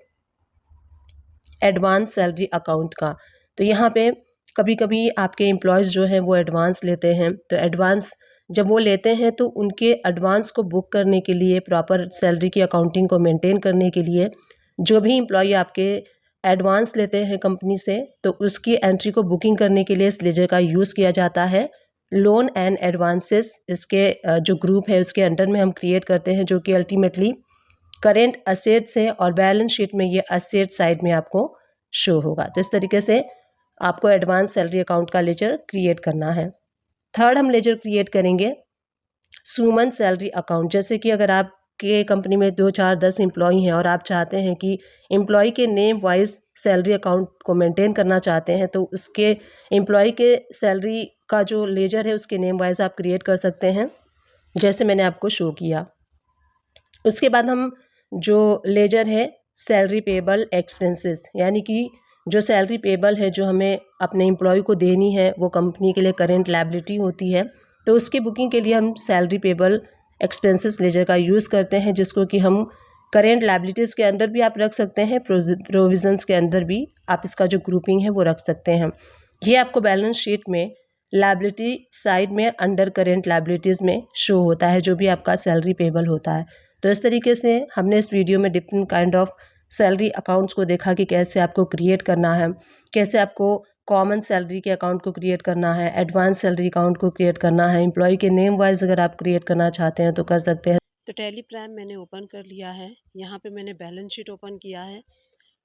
एडवांस सैलरी अकाउंट का। तो यहाँ पे कभी कभी आपके एम्प्लॉयज़ जो हैं वो एडवांस लेते हैं, तो एडवांस जब वो लेते हैं तो उनके एडवांस को बुक करने के लिए, प्रॉपर सैलरी की अकाउंटिंग को मेंटेन करने के लिए, जो भी एम्प्लॉय आपके एडवांस लेते हैं कंपनी से तो उसकी एंट्री को बुकिंग करने के लिए इस लेजर का यूज़ किया जाता है। लोन एंड एडवांसेस इसके जो ग्रुप है उसके अंडर में हम क्रिएट करते हैं, जो कि अल्टीमेटली करेंट असेट्स है और बैलेंस शीट में ये असेट साइड में आपको शो होगा। तो इस तरीके से आपको एडवांस सैलरी अकाउंट का लेजर क्रिएट करना है। थर्ड हम लेजर क्रिएट करेंगे सुमन सैलरी अकाउंट। जैसे कि अगर आपके कंपनी में 2, 4, 10 एम्प्लॉय हैं और आप चाहते हैं कि एम्प्लॉय के नेम वाइज सैलरी अकाउंट को मेंटेन करना चाहते हैं, तो उसके एम्प्लॉय के सैलरी का जो लेजर है उसके नेम वाइज आप क्रिएट कर सकते हैं, जैसे मैंने आपको शो किया। उसके बाद हम जो लेजर है सैलरी पेबल एक्सपेंसेस, यानी कि जो सैलरी पेबल है जो हमें अपने एम्प्लॉय को देनी है वो कंपनी के लिए करेंट लायबिलिटी होती है, तो उसकी बुकिंग के लिए हम सैलरी पेबल एक्सपेंसेस लेजर का यूज़ करते हैं, जिसको कि हम करेंट लायबिलिटीज़ के अंदर भी आप रख सकते हैं, प्रोविजंस के अंदर भी आप इसका जो ग्रुपिंग है वो रख सकते हैं। ये आपको बैलेंस शीट में लायबिलिटी साइड में अंडर करेंट लायबिलिटीज़ में शो होता है, जो भी आपका सैलरी पेबल होता है। तो इस तरीके से हमने इस वीडियो में different kind of salary accounts को देखा कि कैसे आपको क्रिएट करना है, कैसे आपको कॉमन सैलरी के अकाउंट को क्रिएट करना है, एडवांस सैलरी अकाउंट को क्रिएट करना है, एम्प्लॉय के नेम वाइज अगर आप क्रिएट करना चाहते हैं तो कर सकते हैं। तो टैली प्राइम मैंने ओपन कर लिया है। यहाँ पे मैंने बैलेंस शीट ओपन किया है।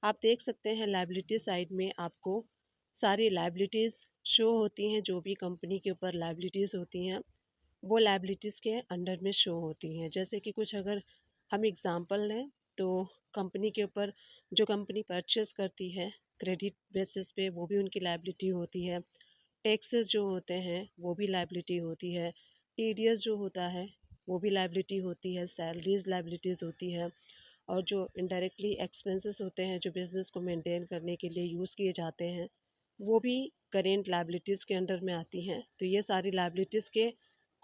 आप देख सकते हैं लायबिलिटी साइड में आपको सारी लायबिलिटीज़ शो होती हैं, जो भी कंपनी के ऊपर लायबिलिटीज़ होती हैं वो लायबिलिटीज़ के अंडर में शो होती हैं। जैसे कि कुछ अगर हम एग्ज़ाम्पल लें तो कंपनी के ऊपर जो कंपनी परचेस करती है क्रेडिट बेसिस पे वो भी उनकी लायबिलिटी होती है। टैक्सेस जो होते हैं वो भी लायबिलिटी होती है। टीडीएस जो होता है वो भी लायबिलिटी होती है। सैलरीज लायबिलिटीज़ होती है। और जो इनडायरेक्टली एक्सपेंसेस होते हैं जो बिज़नेस को मेंटेन करने के लिए यूज़ किए जाते हैं वो भी करेंट लायबिलिटीज़ के अंडर में आती हैं। तो ये सारी लायबिलिटीज़ के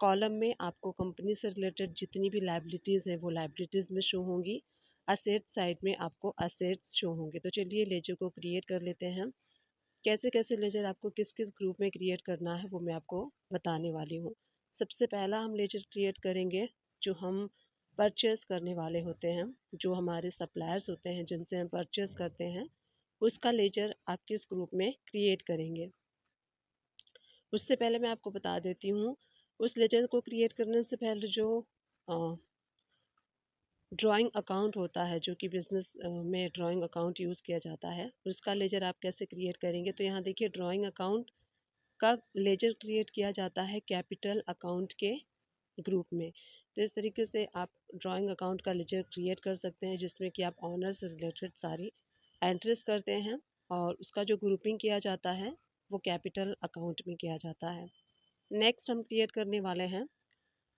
कॉलम में आपको कंपनी से रिलेटेड जितनी भी लायबिलिटीज़ है वो लायबिलिटीज़ में शो होंगी। असेट साइड में आपको असेट्स शो होंगे। तो चलिए लेजर को क्रिएट कर लेते हैं। कैसे कैसे लेजर आपको किस किस ग्रुप में क्रिएट करना है वो मैं आपको बताने वाली हूँ। सबसे पहला हम लेजर क्रिएट करेंगे जो हम परचेस करने वाले होते हैं, जो हमारे सप्लायर्स होते हैं जिनसे हम परचेस करते हैं, उसका लेजर आप किस ग्रुप में क्रिएट करेंगे। उससे पहले मैं आपको बता देती हूँ, उस लेजर को क्रिएट करने से पहले जो ड्राइंग अकाउंट होता है जो कि बिज़नेस में ड्राइंग अकाउंट यूज़ किया जाता है, उसका लेजर आप कैसे क्रिएट करेंगे। तो यहाँ देखिए ड्राइंग अकाउंट का लेजर क्रिएट किया जाता है कैपिटल अकाउंट के ग्रुप में। तो इस तरीके से आप ड्राइंग अकाउंट का लेजर क्रिएट कर सकते हैं, जिसमें कि आप ऑनर से रिलेटेड सारी एंट्रीज करते हैं और उसका जो ग्रुपिंग किया जाता है वो कैपिटल अकाउंट में किया जाता है। नेक्स्ट हम क्रिएट करने वाले हैं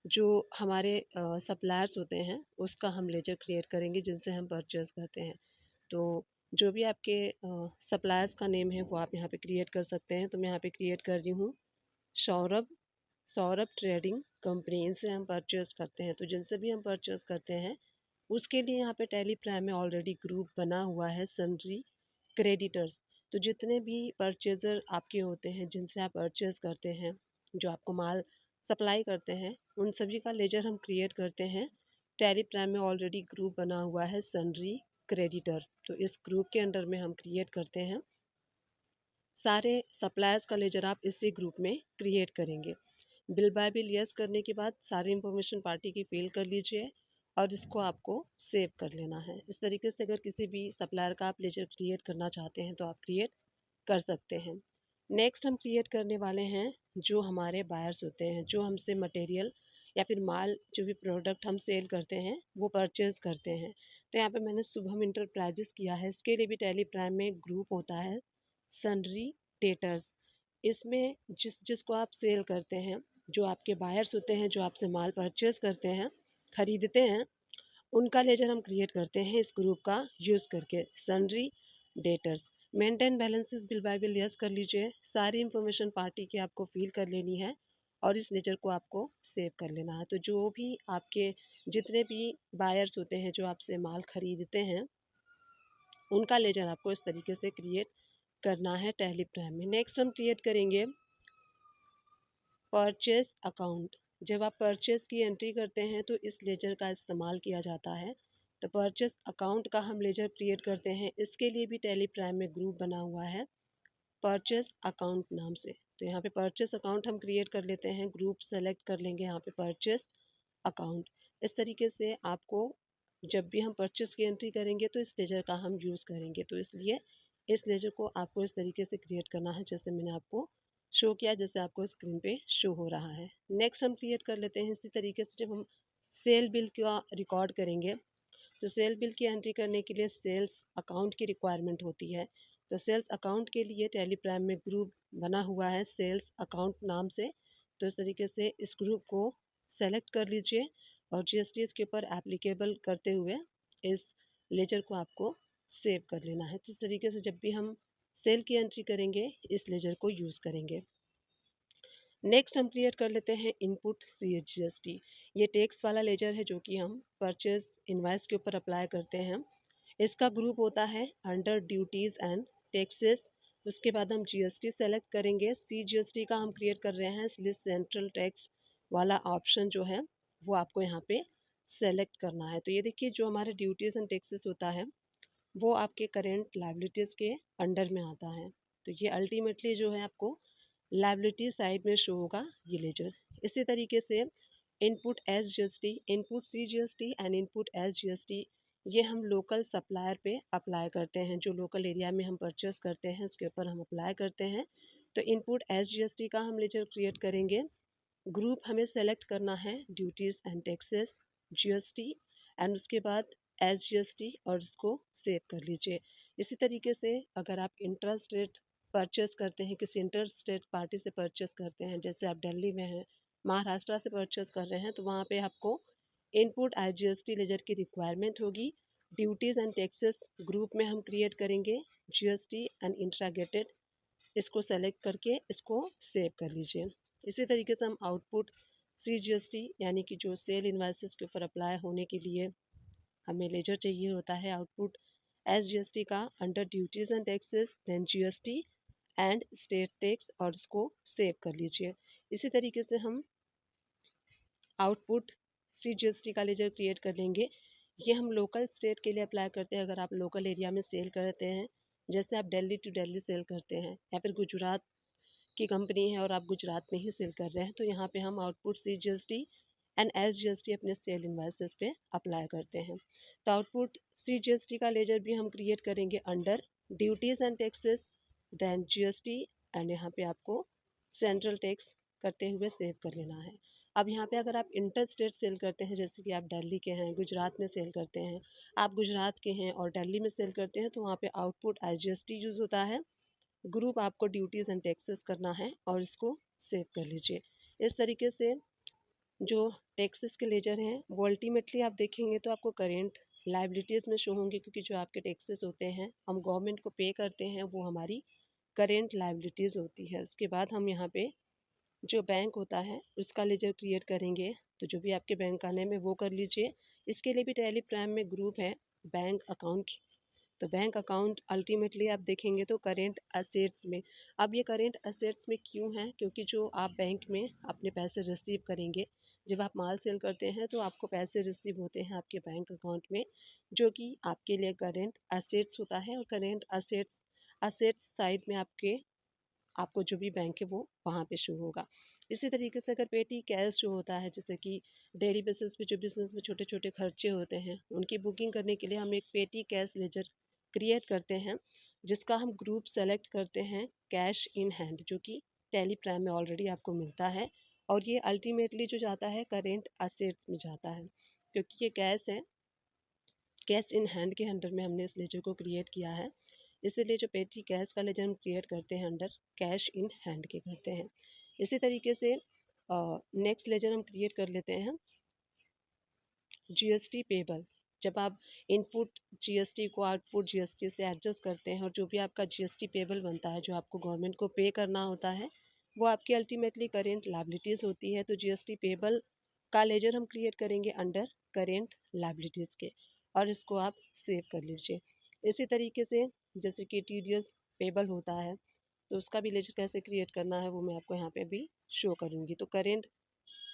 जो हमारे सप्लायर्स होते हैं उसका हम लेजर क्रिएट करेंगे जिनसे हम परचेज़ करते हैं। तो जो भी आपके सप्लायर्स का नेम है वो आप यहाँ पे क्रिएट कर सकते हैं। तो मैं यहाँ पे क्रिएट कर रही हूँ सौरभ सौरभ ट्रेडिंग कंपनी, इनसे हम परचेज करते हैं। तो जिनसे भी हम परचेज करते हैं उसके लिए यहाँ पे टैली प्राइम में ऑलरेडी ग्रुप बना हुआ है सन्ड्री क्रेडिटर्स। तो जितने भी परचेज़र आपके होते हैं जिनसे आप परचेज़ करते हैं, जो आपको माल सप्लाई करते हैं, उन सभी का लेजर हम क्रिएट करते हैं। टैली प्राइम में ऑलरेडी ग्रुप बना हुआ है सन्ड्री क्रेडिटर, तो इस ग्रुप के अंडर में हम क्रिएट करते हैं। सारे सप्लायर्स का लेजर आप इसी ग्रुप में क्रिएट करेंगे। बिल बाय बिल यस करने के बाद सारी इन्फॉर्मेशन पार्टी की फिल कर लीजिए और इसको आपको सेव कर लेना है। इस तरीके से अगर किसी भी सप्लायर का आप लेजर क्रिएट करना चाहते हैं तो आप क्रिएट कर सकते हैं। नेक्स्ट हम क्रिएट करने वाले हैं जो हमारे बायर्स होते हैं, जो हमसे मटेरियल या फिर माल, जो भी प्रोडक्ट हम सेल करते हैं वो परचेज करते हैं। तो यहाँ पे मैंने शुभम इंटरप्राइजेस किया है। इसके लिए भी टैली प्राइम में एक ग्रुप होता है सन्ड्री डेटर्स। इसमें जिसको आप सेल करते हैं, जो आपके बायर्स होते हैं, जो आपसे माल परचेज करते हैं, खरीदते हैं, उनका लेजर हम क्रिएट करते हैं इस ग्रुप का यूज़ करके, sundry debtors. Maintain balances bill bye bill yes कर लीजिए। सारी इन्फॉर्मेशन पार्टी की आपको फिल कर लेनी है और इस लेजर को आपको सेव कर लेना है। तो जो भी आपके जितने भी बायर्स होते हैं जो आपसे माल खरीदते हैं, उनका लेजर आपको इस तरीके से क्रिएट करना है टैली प्राइम में। नेक्स्ट हम क्रिएट करेंगे परचेज अकाउंट। जब आप परचेज की एंट्री करते हैं तो इस लेजर का इस्तेमाल किया जाता है। तो परचेज अकाउंट का हम लेजर क्रिएट करते हैं। इसके लिए भी टैली प्राइम में ग्रुप बना हुआ है परचेज अकाउंट नाम से। तो यहाँ पे परचेज अकाउंट हम क्रिएट कर लेते हैं, ग्रुप सेलेक्ट कर लेंगे यहाँ पे परचेज अकाउंट। इस तरीके से आपको जब भी हम परचेज की एंट्री करेंगे तो इस लेजर का हम यूज़ करेंगे। तो इसलिए इस लेजर को आपको इस तरीके से क्रिएट करना है जैसे मैंने आपको शो किया, जैसे आपको स्क्रीन पे शो हो रहा है। नेक्स्ट हम क्रिएट कर लेते हैं इसी तरीके से, जब हम सेल बिल का रिकॉर्ड करेंगे तो सेल बिल की एंट्री करने के लिए सेल्स अकाउंट की रिक्वायरमेंट होती है। तो सेल्स अकाउंट के लिए टैली प्राइम में ग्रुप बना हुआ है सेल्स अकाउंट नाम से। तो इस तरीके से इस ग्रुप को सेलेक्ट कर लीजिए और जीएसटी इसके ऊपर एप्लीकेबल करते हुए इस लेजर को आपको सेव कर लेना है। तो इस तरीके से जब भी हम सेल की एंट्री करेंगे इस लेजर को यूज़ करेंगे। नेक्स्ट हम क्रिएट कर लेते हैं इनपुट CGST। ये टैक्स वाला लेजर है जो कि हम परचेज इनवाइस के ऊपर अप्लाई करते हैं। इसका ग्रुप होता है अंडर ड्यूटीज़ एंड टैक्सेस। उसके बाद हम GST सेलेक्ट करेंगे। CGST का हम क्रिएट कर रहे हैं, इसलिए सेंट्रल टैक्स वाला ऑप्शन जो है वो आपको यहाँ पे सेलेक्ट करना है। तो ये देखिए जो हमारे ड्यूटीज़ एंड टैक्सेस होता है वो आपके करेंट लायबिलिटीज़ के अंडर में आता है। तो ये अल्टीमेटली जो है आपको लायबिलिटी साइड में शो होगा ये लेजर। इसी तरीके से input SGST, input CGST and input SGST ये हम लोकल सप्लायर पे अप्लाई करते हैं। जो लोकल एरिया में हम परचेस करते हैं उसके ऊपर हम अप्लाई करते हैं। तो इनपुट SGST का हम लेजर क्रिएट करेंगे। ग्रुप हमें सेलेक्ट करना है duties and taxes GST and उसके बाद SGST और इसको सेव कर लीजिए। इसी तरीके से अगर आप इंटर स्टेट परचेस करते हैं, किसी इंटर स्टेट पार्टी से परचेस करते हैं, जैसे आप दिल्ली में हैं, महाराष्ट्र से परचेस कर रहे हैं, तो वहाँ पे आपको इनपुट IGST लेजर की रिक्वायरमेंट होगी। ड्यूटीज़ एंड टैक्सेस ग्रुप में हम क्रिएट करेंगे GST एंड इंट्रागेटेड, इसको सेलेक्ट करके इसको सेव कर लीजिए। इसी तरीके से हम आउटपुट CGST यानी कि जो सेल इन्वाइसेस के ऊपर अप्लाई होने के लिए हमें लेजर चाहिए होता है, आउटपुट SGST का under duties and taxes, then GST and state tax और इसको सेव कर लीजिए। इसी तरीके से हम आउटपुट CGST का लेजर क्रिएट कर लेंगे। ये हम लोकल स्टेट के लिए अप्लाई करते हैं। अगर आप लोकल एरिया में सेल करते हैं, जैसे आप दिल्ली टू दिल्ली सेल करते हैं या फिर गुजरात की कंपनी है और आप गुजरात में ही सेल कर रहे हैं, तो यहाँ पे हम आउटपुट CGST एंड SGST अपने सेल इन्वाइसेस पे अप्लाई करते हैं। तो आउटपुट CGST का लेजर भी हम क्रिएट करेंगे under duties and taxes, then GST and यहाँ पे आपको सेंट्रल टैक्स करते हुए सेव कर लेना है। अब यहाँ पे अगर आप इंटर स्टेट सेल करते हैं, जैसे कि आप दिल्ली के हैं, गुजरात में सेल करते हैं, आप गुजरात के हैं और दिल्ली में सेल करते हैं, तो वहाँ पे आउटपुट IGST यूज़ होता है। ग्रुप आपको ड्यूटीज़ एंड टैक्सेस करना है और इसको सेव कर लीजिए। इस तरीके से जो टैक्सेस के लेजर हैं वो अल्टीमेटली आप देखेंगे तो आपको करेंट लायबिलिटीज़ में शो होंगे, क्योंकि जो आपके टैक्सेस होते हैं हम गवर्नमेंट को पे करते हैं वो हमारी करेंट लायबिलिटीज़ होती है। उसके बाद हम यहाँ पे जो बैंक होता है उसका लेजर क्रिएट करेंगे, तो जो भी आपके बैंक का नेम है वो कर लीजिए। इसके लिए भी टैली प्राइम में ग्रुप है बैंक अकाउंट। तो बैंक अकाउंट अल्टीमेटली आप देखेंगे तो करेंट असेट्स में। अब ये करेंट असेट्स में क्यों है? क्योंकि जो आप बैंक में अपने पैसे रिसीव करेंगे, जब आप माल सेल करते हैं तो आपको पैसे रिसीव होते हैं आपके बैंक अकाउंट में, जो कि आपके लिए करेंट असेट्स होता है। और करेंट असेट्स साइड में आपको जो भी बैंक है वो वहाँ पे शो होगा। इसी तरीके से अगर पेटी कैश जो होता है, जैसे कि डेली बेसिस पे जो बिजनेस में छोटे छोटे खर्चे होते हैं उनकी बुकिंग करने के लिए हम एक पेटी कैश लेजर क्रिएट करते हैं, जिसका हम ग्रुप सेलेक्ट करते हैं कैश इन हैंड, जो कि टैली प्राइम में ऑलरेडी आपको मिलता है। और ये अल्टीमेटली जो जाता है करेंट असेट्स में जाता है, क्योंकि ये कैश है, कैश इन हैंड के अंडर में हमने इस लेजर को क्रिएट किया है। इसीलिए जो पेटी कैश का लेजर हम क्रिएट करते हैं अंडर कैश इन हैंड के करते हैं। इसी तरीके से नेक्स्ट लेजर हम क्रिएट कर लेते हैं जीएसटी पेबल। जब आप इनपुट जीएसटी को आउटपुट जीएसटी से एडजस्ट करते हैं और जो भी आपका जीएसटी पेबल बनता है, जो आपको गवर्नमेंट को पे करना होता है, वो आपकी अल्टीमेटली करेंट लायबिलिटीज़ होती है। तो जीएसटी पेबल का लेजर हम क्रिएट करेंगे अंडर करेंट लायबिलिटीज़ के, और इसको आप सेव कर लीजिए। इसी तरीके से जैसे कि टीडीएस पेबल होता है, तो उसका भी लेजर कैसे क्रिएट करना है वो मैं आपको यहाँ पे भी शो करूँगी। तो करेंट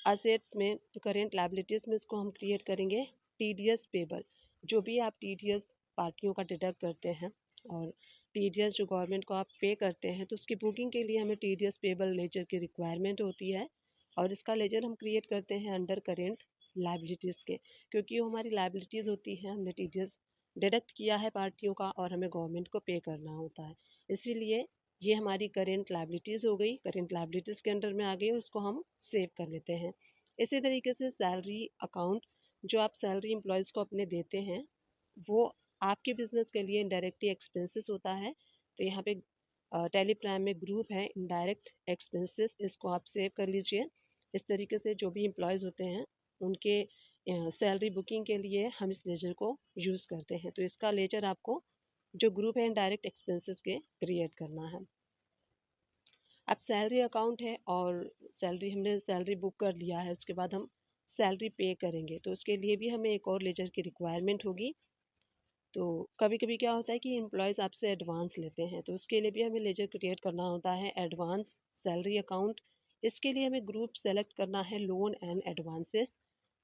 असेट्स में, तो करेंट लायबिलिटीज़ में इसको हम क्रिएट करेंगे टीडीएस पेबल। जो भी आप टीडीएस पार्टियों का डिडक्ट करते हैं और टीडीएस जो गवर्नमेंट को आप पे करते हैं, तो उसकी बुकिंग के लिए हमें टीडीएस पेबल लेजर की रिक्वायरमेंट होती है। और इसका लेजर हम क्रिएट करते हैं अंडर करेंट लायबिलिटीज़ के, क्योंकि वो हमारी लायबिलिटीज़ होती हैं, हमने टीडीएस डिडक्ट किया है पार्टियों का और हमें गवर्नमेंट को पे करना होता है। इसीलिए ये हमारी करेंट लायबिलिटीज़ हो गई, करेंट लायबिलिटीज़ के अंडर में आ गई, और उसको हम सेव कर लेते हैं। इसी तरीके से सैलरी अकाउंट, जो आप सैलरी एम्प्लॉयज़ को अपने देते हैं, वो आपके बिजनेस के लिए इनडायरेक्टली एक्सपेंसेस होता है। तो यहाँ पे टैली प्राइम में ग्रुप है इनडायरेक्ट एक्सपेंसेस, इसको आप सेव कर लीजिए। इस तरीके से जो भी एम्प्लॉयज़ होते हैं उनके सैलरी बुकिंग के लिए हम इस लेजर को यूज़ करते हैं। तो इसका लेजर आपको जो ग्रुप है इनडायरेक्ट एक्सपेंसेस के क्रिएट करना है। अब सैलरी अकाउंट है और हमने सैलरी बुक कर लिया है, उसके बाद हम सैलरी पे करेंगे, तो उसके लिए भी हमें एक और लेजर की रिक्वायरमेंट होगी। तो कभी कभी क्या होता है कि एम्प्लॉयज़ आपसे एडवांस लेते हैं, तो उसके लिए भी हमें लेजर क्रिएट करना होता है एडवांस सैलरी अकाउंट। इसके लिए हमें ग्रुप सेलेक्ट करना है लोन एंड एडवांसेस,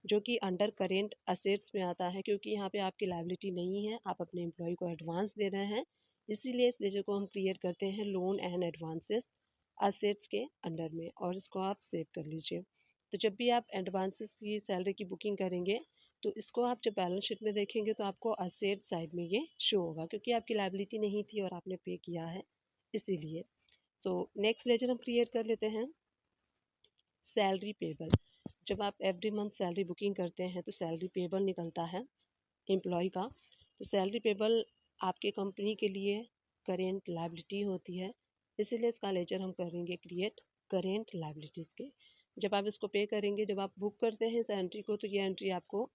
जो कि अंडर करेंट असेट्स में आता है, क्योंकि यहाँ पे आपकी लायबिलिटी नहीं है, आप अपने एम्प्लॉय को एडवांस दे रहे हैं। इसीलिए इस लेजर को हम क्रिएट करते हैं लोन एंड एडवांसेस असेट्स के अंडर में, और इसको आप सेव कर लीजिए। तो जब भी आप एडवांसेस की सैलरी की बुकिंग करेंगे, तो इसको आप जब बैलेंस शीट में देखेंगे तो आपको असेट साइड में ये शो होगा, क्योंकि आपकी लायबिलिटी नहीं थी और आपने पे किया है इसीलिए। तो नेक्स्ट लेजर हम क्रिएट कर लेते हैं सैलरी पेबल। जब आप एवरी मंथ सैलरी बुकिंग करते हैं तो सैलरी पेबल निकलता है एम्प्लॉय का। तो सैलरी पेबल आपके कंपनी के लिए करेंट लायबिलिटी होती है, इसीलिए इसका लेजर हम करेंगे क्रिएट करेंट लायबिलिटीज़ के। जब आप इसको पे करेंगे, जब आप बुक करते हैं इस एंट्री को, तो ये एंट्री आपको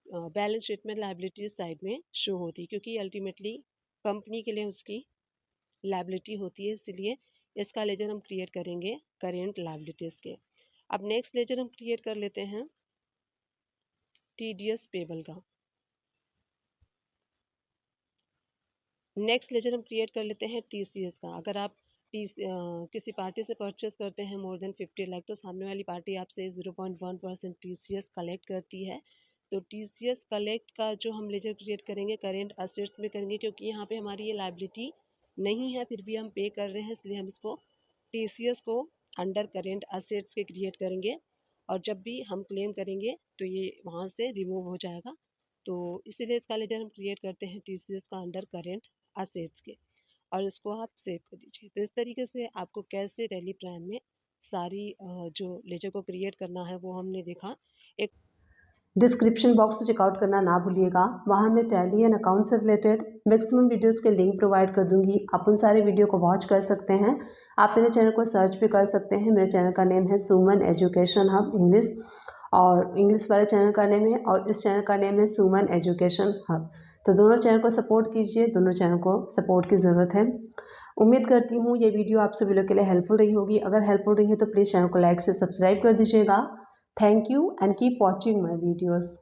बैलेंस शीट में लायबिलिटीज साइड में शो होती है, क्योंकि अल्टीमेटली कंपनी के लिए उसकी लायबिलिटी होती है, इसलिए इसका लेजर हम क्रिएट करेंगे करेंट लायबिलिटीज़ के। अब नेक्स्ट लेजर हम क्रिएट कर लेते हैं टीडीएस पेबल का। नेक्स्ट लेजर हम क्रिएट कर लेते हैं टीसीएस का। अगर आप किसी पार्टी से परचेस करते हैं मोर देन 50 लाख, तो सामने वाली पार्टी आपसे 0.1% टीसीएस कलेक्ट करती है। तो टीसीएस कलेक्ट का जो हम लेजर क्रिएट करेंगे करेंट असेट्स में करेंगे, क्योंकि यहाँ पे हमारी ये लायबिलिटी नहीं है, फिर भी हम पे कर रहे हैं, इसलिए हम इसको टीसीएस को अंडर करेंट असेट्स के क्रिएट करेंगे, और जब भी हम क्लेम करेंगे तो ये वहाँ से रिमूव हो जाएगा। तो इसीलिए इसका लेजर हम क्रिएट करते हैं टीसीएस का अंडर करेंट असेट्स के, और इसको आप सेव कर दीजिए। तो इस तरीके से आपको कैसे टैली प्राइम में सारी जो लेजर को क्रिएट करना है वो हमने देखा। एक डिस्क्रिप्शन बॉक्स से चेकआउट करना ना भूलिएगा, वहाँ मैं टैली एंड अकाउंट से रिलेटेड मैक्सिमम वीडियोस के लिंक प्रोवाइड कर दूंगी, आप उन सारे वीडियो को वॉच कर सकते हैं। आप मेरे चैनल को सर्च भी कर सकते हैं, मेरे चैनल का नेम है सुमन एजुकेशन हब इंग्लिश, और इंग्लिश वाले चैनल का नेम है, और इस चैनल का नेम है सुमन एजुकेशन हब। तो दोनों चैनल को सपोर्ट कीजिए, दोनों चैनल को सपोर्ट की ज़रूरत है। उम्मीद करती हूँ ये वीडियो आप सभी लोग के लिए हेल्पफुल रही होगी। अगर हेल्पफुल रही है तो प्लीज़ चैनल को लाइक से सब्सक्राइब कर दीजिएगा। Thank you and keep watching my videos.